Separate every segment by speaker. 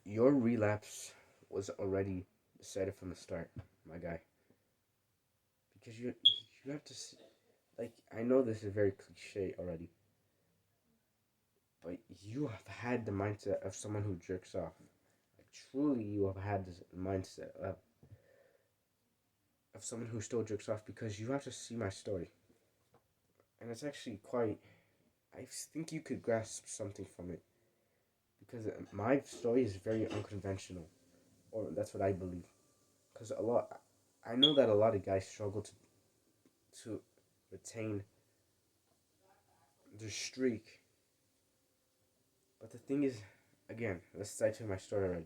Speaker 1: your relapse was already decided from the start, my guy. Because you have to like, I know this is very cliche already, but you have had the mindset of someone who jerks off. Like, truly, you have had this mindset of someone who still jerks off, because you have to see my story, and it's actually quite. I think you could grasp something from it, because my story is very unconventional, or that's what I believe. Because I know that a lot of guys struggle to retain their streak, but the thing is, again, let's dive to my story already.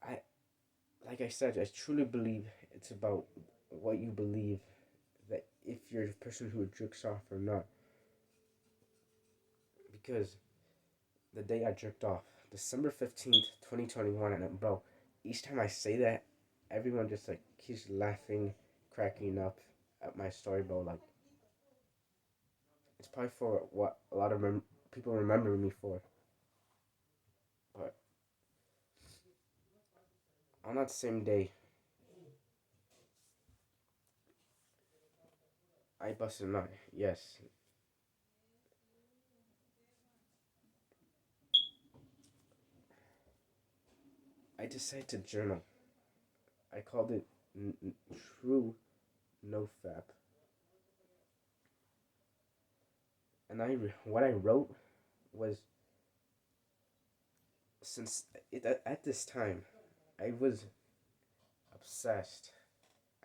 Speaker 1: I Like I said, I truly believe it's about what you believe, that if you're a person who jerks off or not. Because the day I jerked off, December 15th, 2021, and bro, each time I say that, everyone just like keeps laughing, cracking up at my story, bro. Like, it's probably for what a lot of people remember me for. But on that same day, I busted a nut. Yes, I decided to journal. I called it True NoFap, and what I wrote was, since at this time I was obsessed.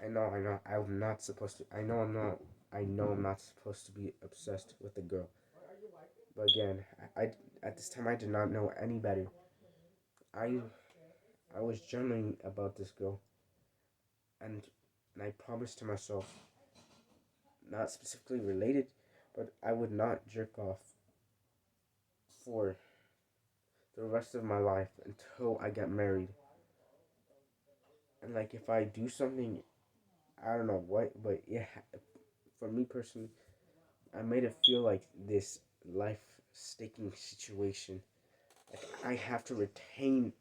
Speaker 1: I know, I'm not supposed to. I know I'm not supposed to be obsessed with a girl. But again, I at this time I did not know any better. I I was journaling about this girl, and I promised to myself, not specifically related, but I would not jerk off for the rest of my life until I get married. And like, if I do something, I don't know what, but yeah, for me personally, I made it feel like this life staking situation. Like, I have to retain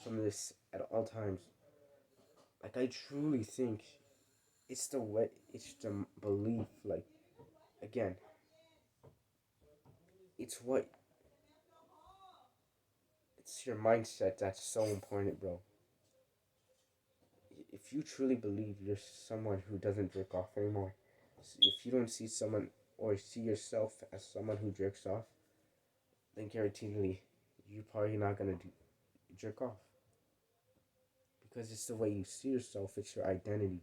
Speaker 1: from this at all times. Like, I truly think it's the belief. Like, again, it's what, it's your mindset that's so important, bro. If you truly believe you're someone who doesn't jerk off anymore, if you don't see someone or see yourself as someone who jerks off, then guaranteedly you're probably not gonna jerk off, because it's the way you see yourself. It's your identity.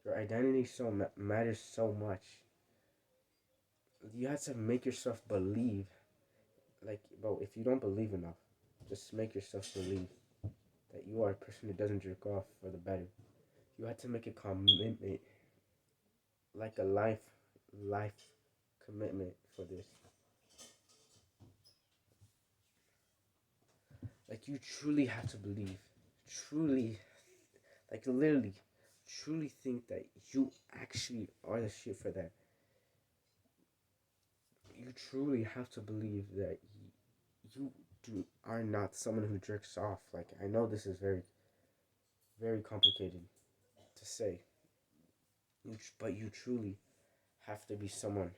Speaker 1: Your identity matters so much. You have to make yourself believe. Like, bro, if you don't believe enough, just make yourself believe that you are a person who doesn't jerk off for the better. You have to make a commitment, like a life commitment for this. Like, you truly have to believe, truly, like, literally, truly think that you actually are the shit for that. You truly have to believe that you are not someone who jerks off. Like, I know this is very, very complicated to say, but you truly have to be someone.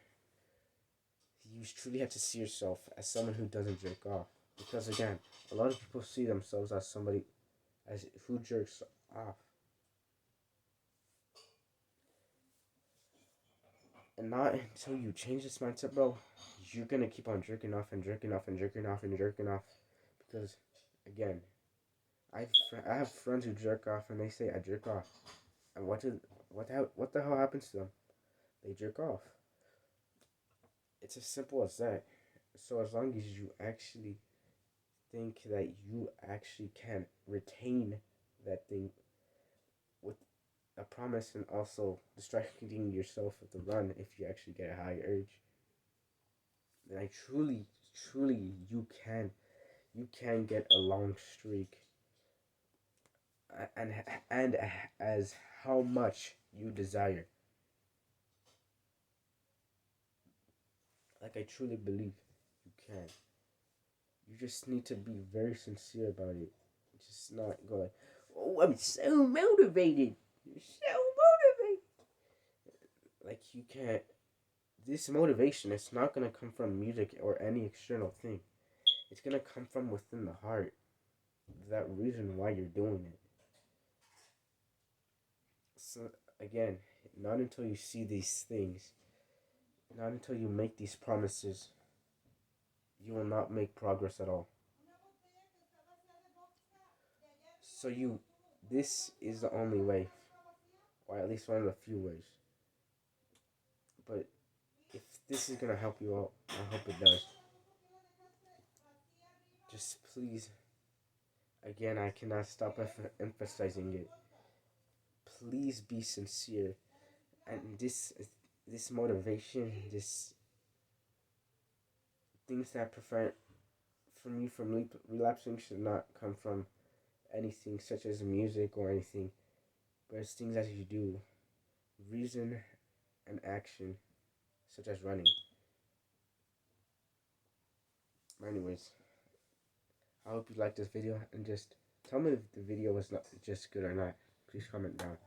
Speaker 1: You truly have to see yourself as someone who doesn't jerk off. Because again, a lot of people see themselves as somebody as who jerks off, and not until you change this mindset, bro, you're gonna keep on jerking off and jerking off and jerking off and jerking off. Because again, I have friends who jerk off and they say I jerk off, and what the hell happens to them? They jerk off. It's as simple as that. So as long as you actually think that you actually can retain that thing with a promise, and also distracting yourself with the run if you actually get a high urge, then I truly you can get a long streak, and and as how much you desire. Like, I truly believe You can. You just need to be very sincere about it. Just not go like, oh, I'm so motivated. You're so motivated. Like, you can't. This motivation, it's not going to come from music or any external thing. It's going to come from within the heart. That reason why you're doing it. So, again, not until you see these things, not until you make these promises, you will not make progress at all. So this is the only way, or at least one of the few ways. But if this is gonna help you out, I hope it does. Just please, again, I cannot stop emphasizing it. Please be sincere, and this motivation, this things that prevent from you from relapsing should not come from anything such as music or anything, but it's things that you do, reason and action, such as running. Anyways, I hope you liked this video, and just tell me if the video was not just good or not. Please comment down.